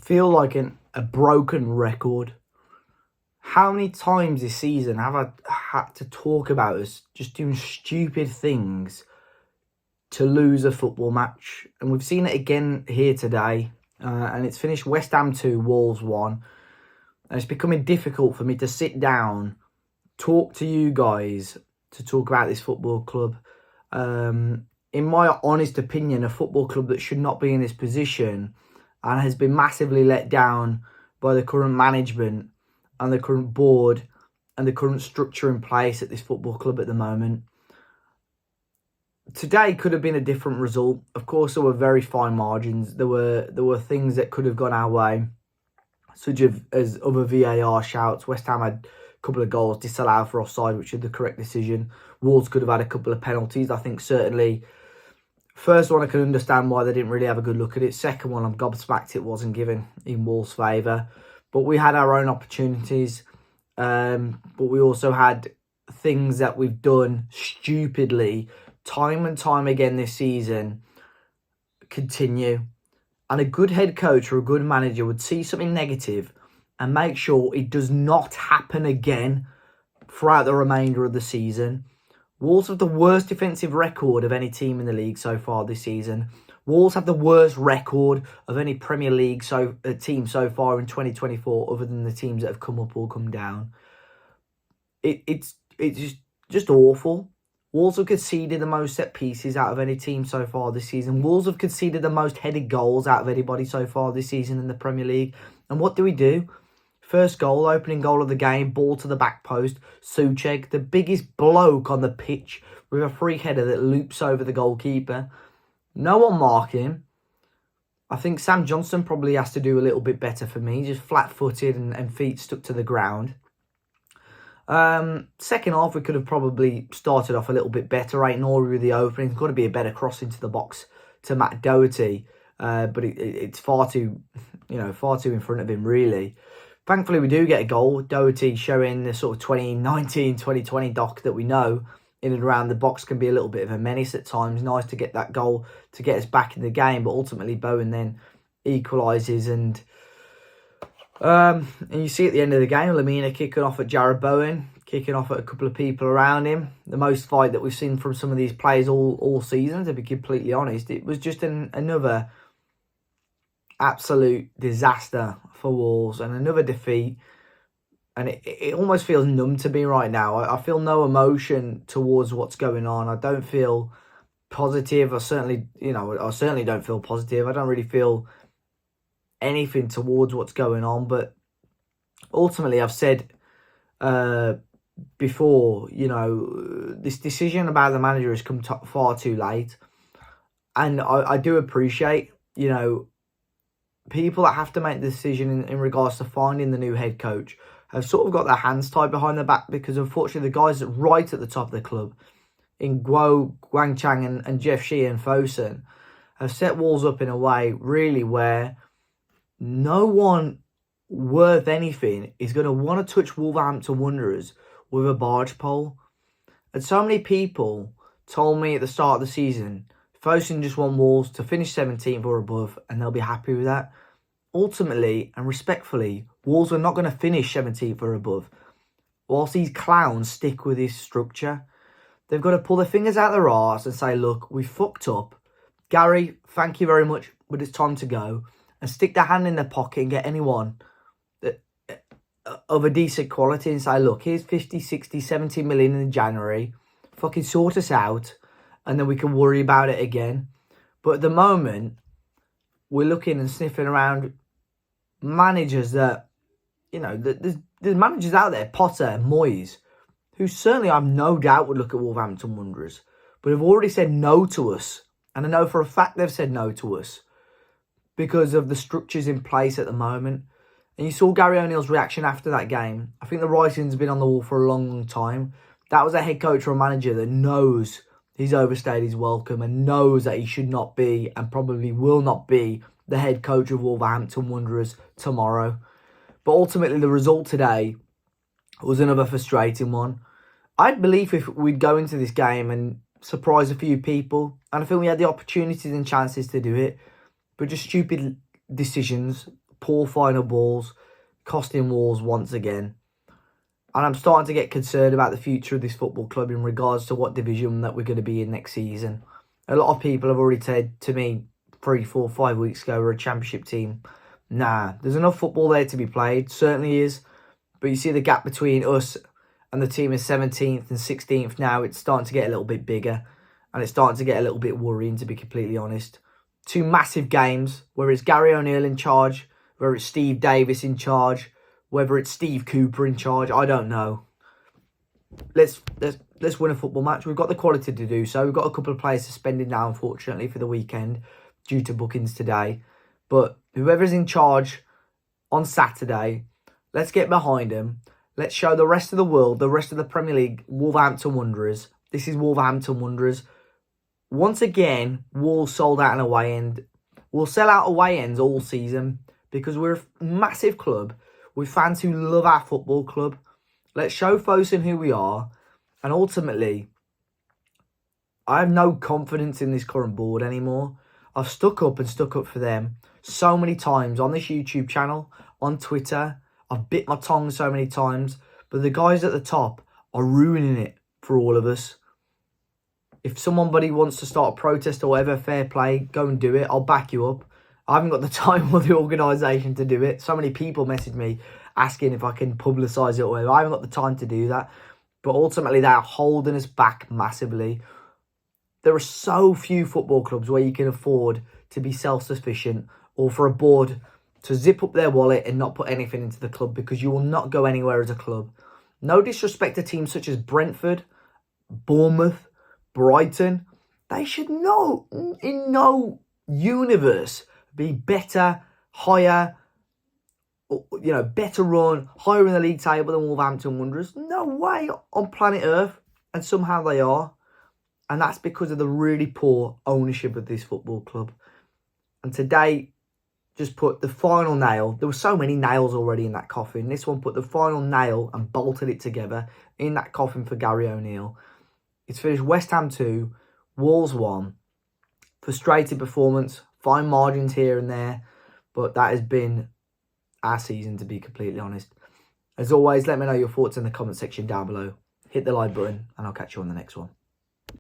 feel like a broken record. How many times this season have I had to talk about us just doing stupid things to lose a football match? And we've seen it again here today. And it's finished West Ham 2, Wolves 1. And it's becoming difficult for me to sit down, talk to you guys, to talk about this football club. In my honest opinion, a football club that should not be in this position and has been massively let down by the current management and the current board and the current structure in place at this football club at the moment. Today could have been a different result. Of course, there were very fine margins. There were things that could have gone our way, such as other VAR shouts. West Ham had a couple of goals disallowed for offside, which is the correct decision. Wolves could have had a couple of penalties. I think certainly first one I can understand why they didn't really have a good look at it. Second one, I'm gobsmacked it wasn't given in Wolves' favour. But we had our own opportunities. But we also had things that we've done stupidly time and time again this season continue. And a good head coach or a good manager would see something negative and make sure it does not happen again throughout the remainder of the season. Wolves have the worst defensive record of any team in the league so far this season. Wolves have the worst record of any Premier League team so far in 2024, other than the teams that have come up or come down. It's just awful. Wolves have conceded the most set pieces out of any team so far this season. Wolves have conceded the most headed goals out of anybody so far this season in the Premier League. And what do? First goal, opening goal of the game, ball to the back post. Souček, the biggest bloke on the pitch, with a free header that loops over the goalkeeper. No one marking him. I think Sam Johnson probably has to do a little bit better for me. Just flat-footed and feet stuck to the ground. Second half, we could have probably started off a little bit better. Right, Nori with the opening. It's got to be a better cross into the box to Matt Doherty. But it's far too in front of him, really. Thankfully, we do get a goal. Doherty showing the sort of 2019, 2020 doc that we know in and around the box can be a little bit of a menace at times. Nice to get that goal to get us back in the game. But ultimately, Bowen then equalises. And you see at the end of the game, Lamina kicking off at Jarrod Bowen, kicking off at a couple of people around him. The most fight that we've seen from some of these players all season, to be completely honest. It was just another absolute disaster for Wolves and another defeat. And it almost feels numb to me right now. I feel no emotion towards what's going on. I don't feel positive. I certainly don't feel positive. I don't really feel anything towards what's going on. But ultimately, I've said before, this decision about the manager has come far too late. And I do appreciate, people that have to make the decision in regards to finding the new head coach have sort of got their hands tied behind their back, because unfortunately the guys that right at the top of the club in Guo, Guangchang and Jeff Shea and Fosun have set Wolves up in a way really where no one worth anything is going to want to touch Wolverhampton Wanderers with a barge pole. And so many people told me at the start of the season, Fosun just want Wolves to finish 17th or above and they'll be happy with that. Ultimately and respectfully, Wolves are not going to finish 17th or above. Whilst these clowns stick with this structure, they've got to pull their fingers out their arse and say, look, we fucked up. Gary, thank you very much, but it's time to go. And stick their hand in their pocket and get anyone of a decent quality and say, look, here's 50, 60, 70 million in January. Fucking sort us out. And then we can worry about it again. But at the moment, we're looking and sniffing around managers that, there's managers out there, Potter, Moyes, who certainly I have no doubt would look at Wolverhampton Wanderers, but have already said no to us. And I know for a fact they've said no to us because of the structures in place at the moment. And you saw Gary O'Neill's reaction after that game. I think the writing's been on the wall for a long, long time. That was a head coach or a manager that knows he's overstayed his welcome and knows that he should not be and probably will not be the head coach of Wolverhampton Wanderers tomorrow. But ultimately, the result today was another frustrating one. I had belief if we'd go into this game and surprise a few people, and I think we had the opportunities and chances to do it, but just stupid decisions, poor final balls, costing Wolves once again. And I'm starting to get concerned about the future of this football club in regards to what division that we're going to be in next season. A lot of people have already said to me 3, 4, 5 weeks ago, we're a championship team. Nah, there's enough football there to be played. Certainly is. But you see the gap between us and the team is 17th and 16th now. It's starting to get a little bit bigger. And it's starting to get a little bit worrying, to be completely honest. 2 massive games, whether it's Gary O'Neill in charge, whether it's Steve Davis in charge, whether it's Steve Cooper in charge, I don't know. Let's win a football match. We've got the quality to do so. We've got a couple of players suspended now, unfortunately, for the weekend due to bookings today. But whoever's in charge on Saturday, let's get behind them. Let's show the rest of the world, the rest of the Premier League, Wolverhampton Wanderers. This is Wolverhampton Wanderers. Once again, Wolves sold out an away end. We'll sell out away ends all season because we're a massive club with fans who love our football club. Let's show Fosun who we are. And ultimately, I have no confidence in this current board anymore. I've stuck up for them so many times on this YouTube channel, on Twitter. I've bit my tongue so many times. But the guys at the top are ruining it for all of us. If somebody wants to start a protest or whatever, fair play, go and do it. I'll back you up. I haven't got the time or the organisation to do it. So many people message me asking if I can publicise it or whatever. I haven't got the time to do that. But ultimately, they are holding us back massively. There are so few football clubs where you can afford to be self-sufficient or for a board to zip up their wallet and not put anything into the club because you will not go anywhere as a club. No disrespect to teams such as Brentford, Bournemouth, Brighton. They should know in no universe be better, higher, better run, higher in the league table than Wolverhampton Wanderers. No way on planet Earth. And somehow they are. And that's because of the really poor ownership of this football club. And today just put the final nail. There were so many nails already in that coffin. This one put the final nail and bolted it together in that coffin for Gary O'Neill. It's finished West Ham 2, Wolves 1. Frustrating performance, fine margins here and there, but that has been our season, to be completely honest. As always, let me know your thoughts in the comment section down below. Hit the like button, and I'll catch you on the next one.